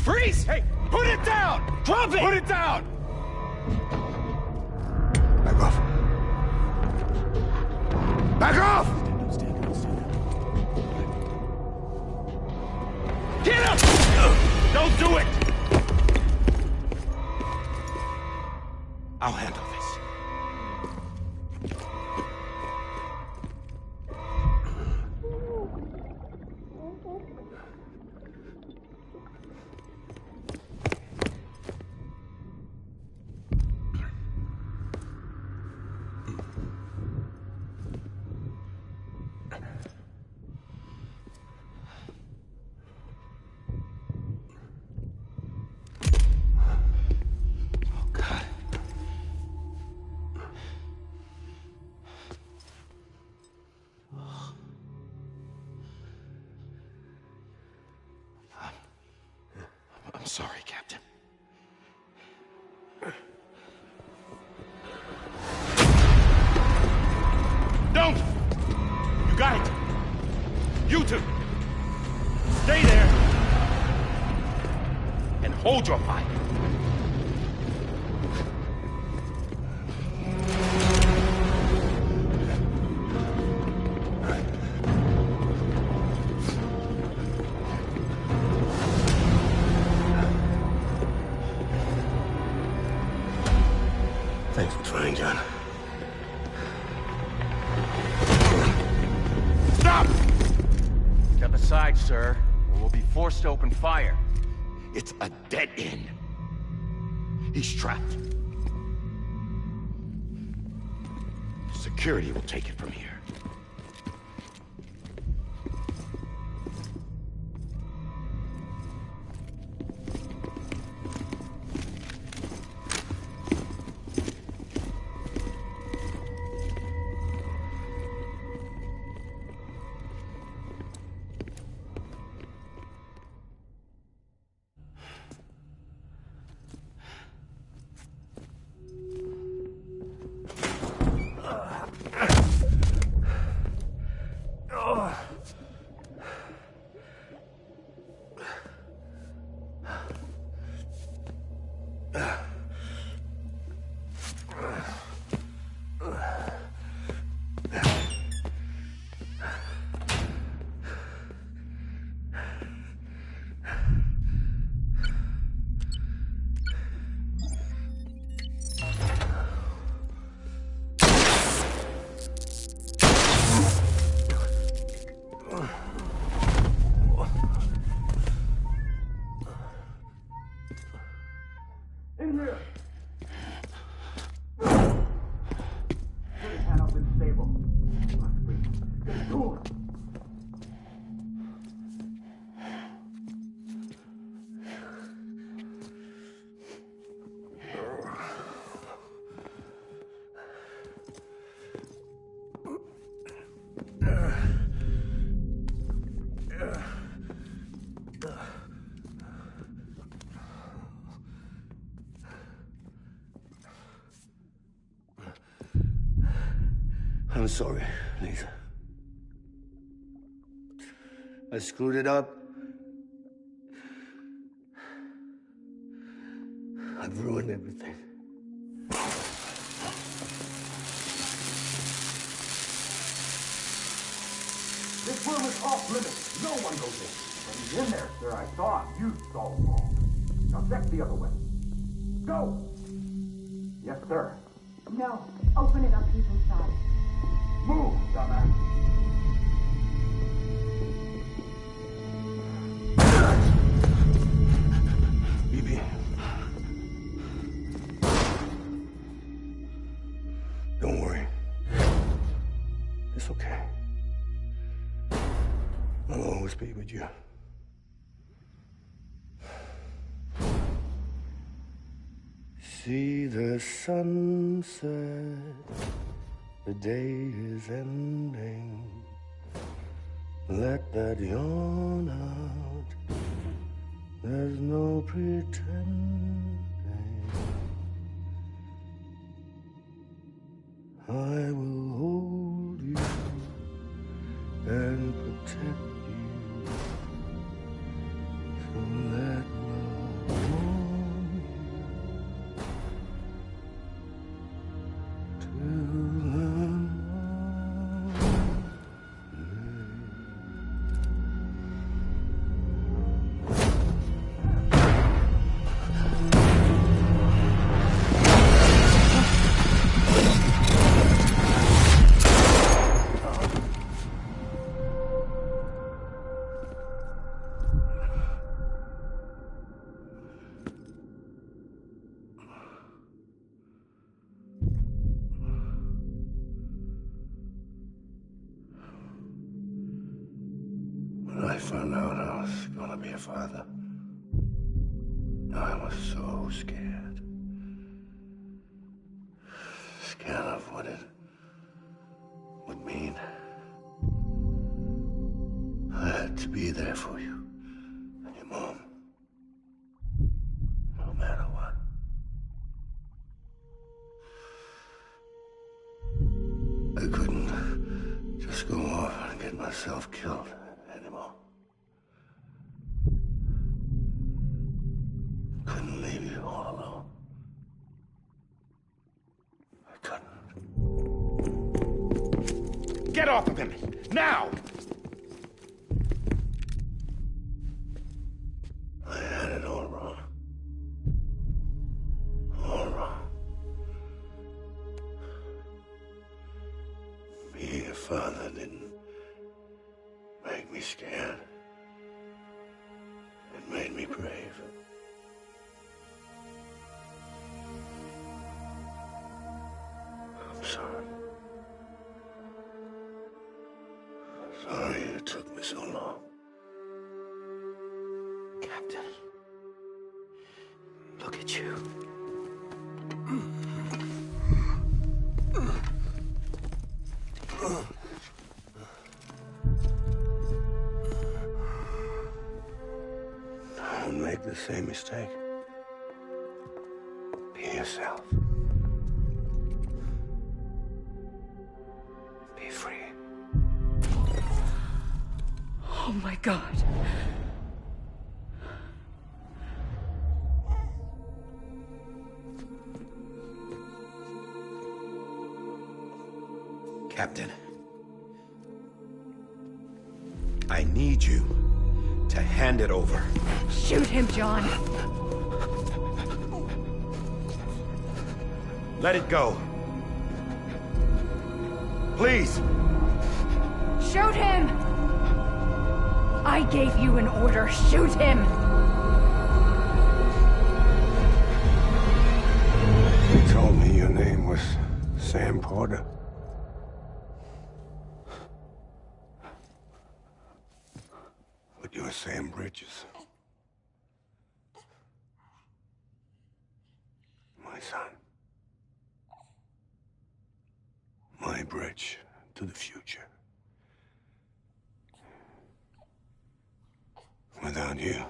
Freeze! Hey, put it down! Drop it! Put it down! Back off. Back off! Get him! Don't do it! I'll handle this. I'm sorry, Captain. Don't! You got it! You two! Stay there! And hold your fire! Thanks for trying, John. Stop! Step aside, sir, or we'll be forced to open fire. It's a dead end. He's trapped. Security will take it from here. I'm sorry, Lisa. I screwed it up. I've ruined everything. This room is off limits. No one goes in. But he's in there, sir. I saw him. You saw him wrong. Now check the other way. Go! Yes, sir. No. Open it up. He's inside. Move, dumbass. BB. Don't worry. It's okay. I'll always be with you. See the sunset, the day is ending. Let that yawn out, there's no pretending. I will hold you and protect you. So let love warm you till the morning. When I found out I was gonna be a father, I was so scared. Scared of what it would mean. I had to be there for you and your mom, no matter what. I couldn't just go off and get myself killed anymore. Couldn't leave you all alone. I couldn't. Get off of him! Now! I had it all wrong. All wrong. father didn't make me scared. It made me brave. I'm sorry. Sorry it took me so long. Captain, look at you. Don't make the same mistake. Be yourself. Be free. Oh my God. Captain, I need you to hand it over. Shoot him, John. Let it go. Please. Shoot him! I gave you an order. Shoot him! You told me your name was Sam Porter. But you're Sam Bridges. My son. My bridge to the future. Without you,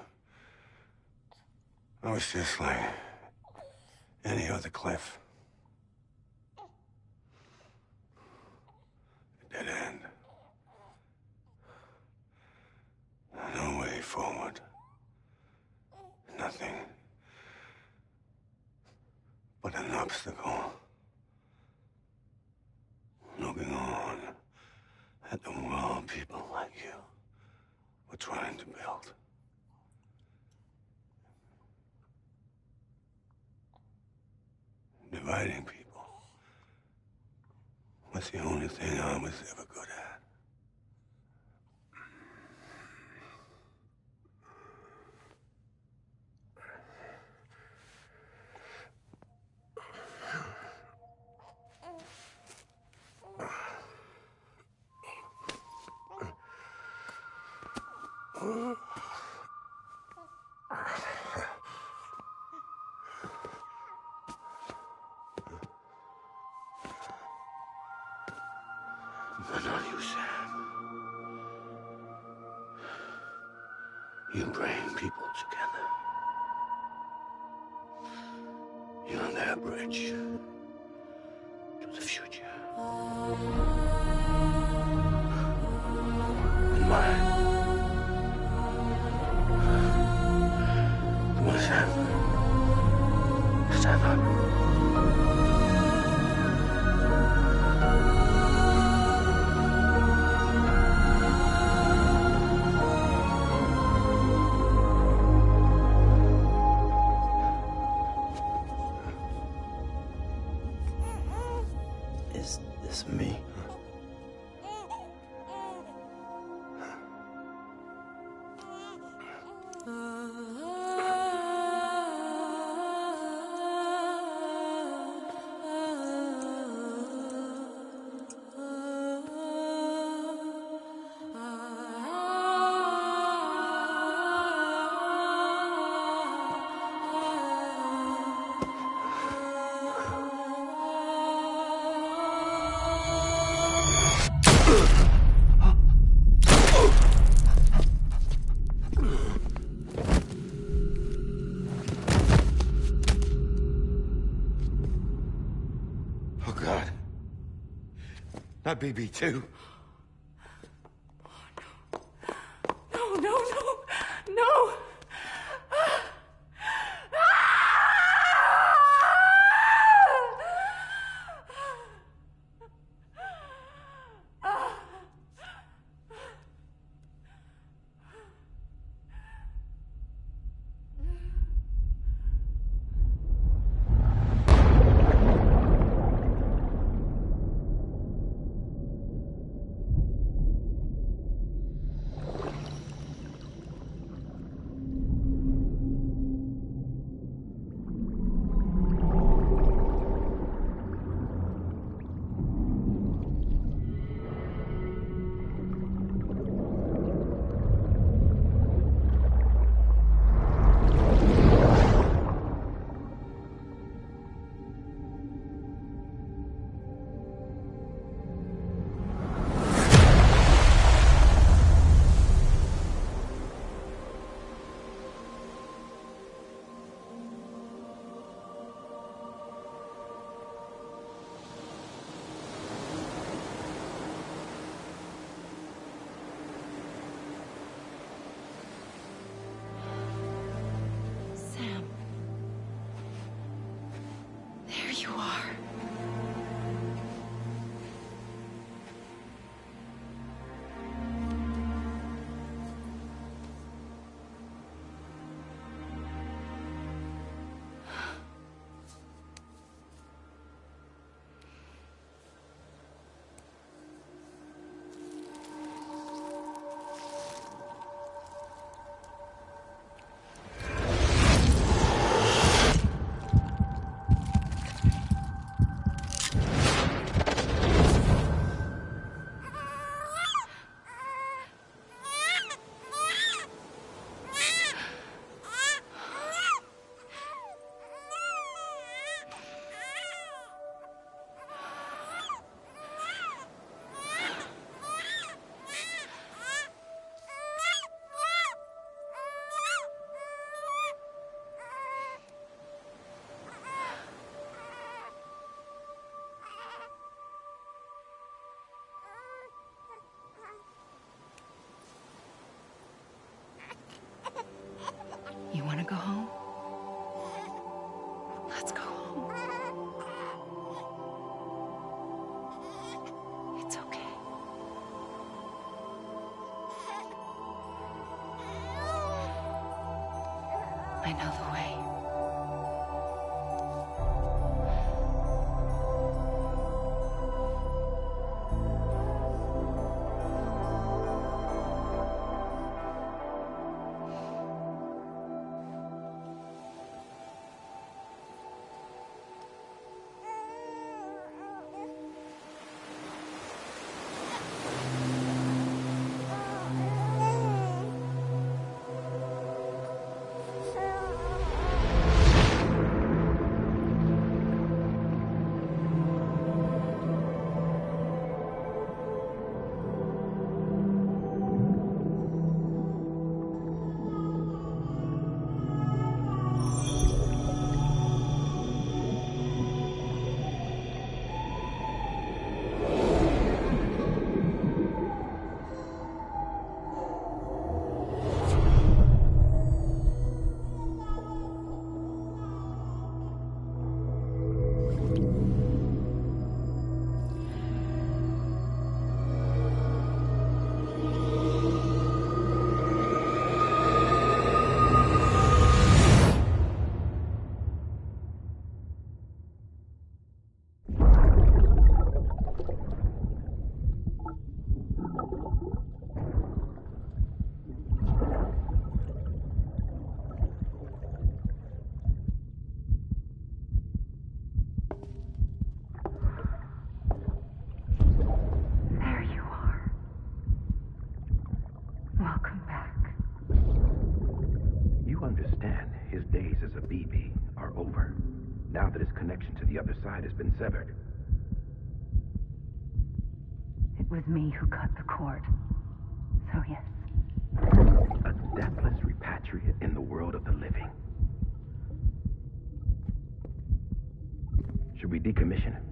I was just like any other Cliff. A dead end. No way forward. Nothing but an obstacle. Looking on at the world people like you were trying to build. Dividing people was the only thing I was ever good at. But not you, Sam. You bring people together. You're their bridge to the future. And mine. Come on, Sam. Stand up. Is this me? Oh, God. Not BB2. No, no, no, no! I know the way. Now that his connection to the other side has been severed. It was me who cut the cord. So yes. A deathless repatriate in the world of the living. Should we decommission him?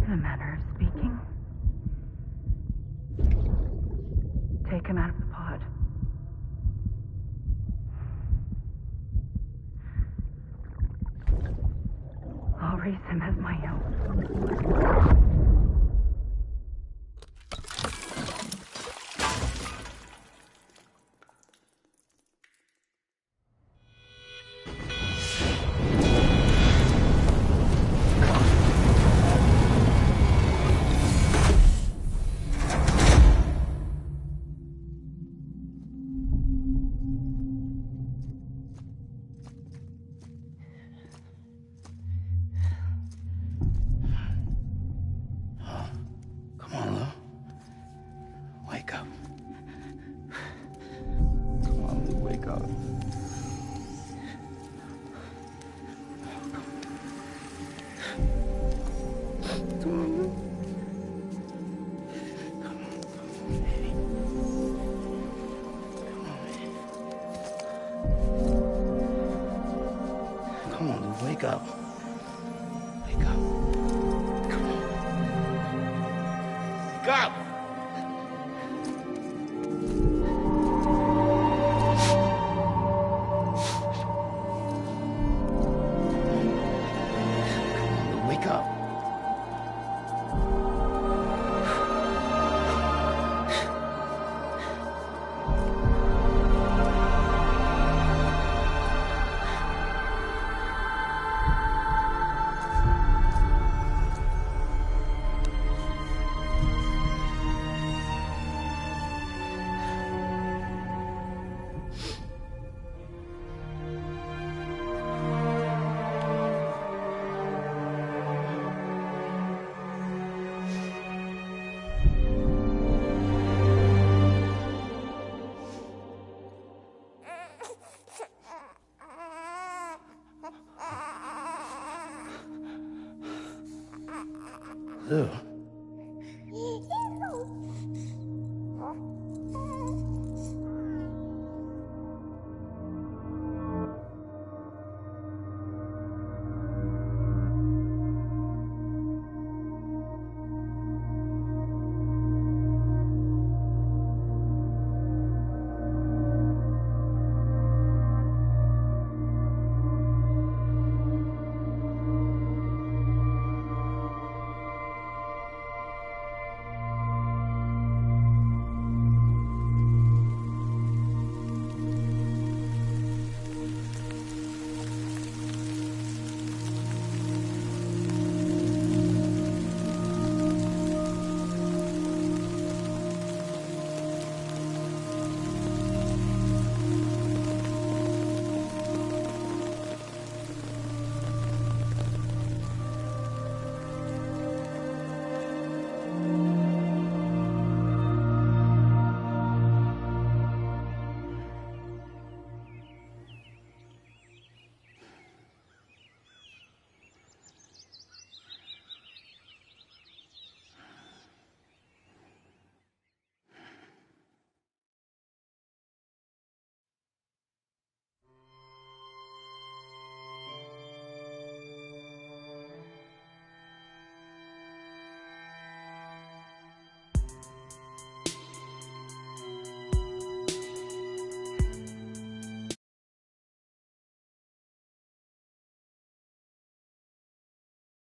In a manner of speaking. Take him out of the pod. I'll raise him as my own. Come on, Lou, wake up. Wake up. Come on. Wake up! Come on, Lou, wake up. Lou.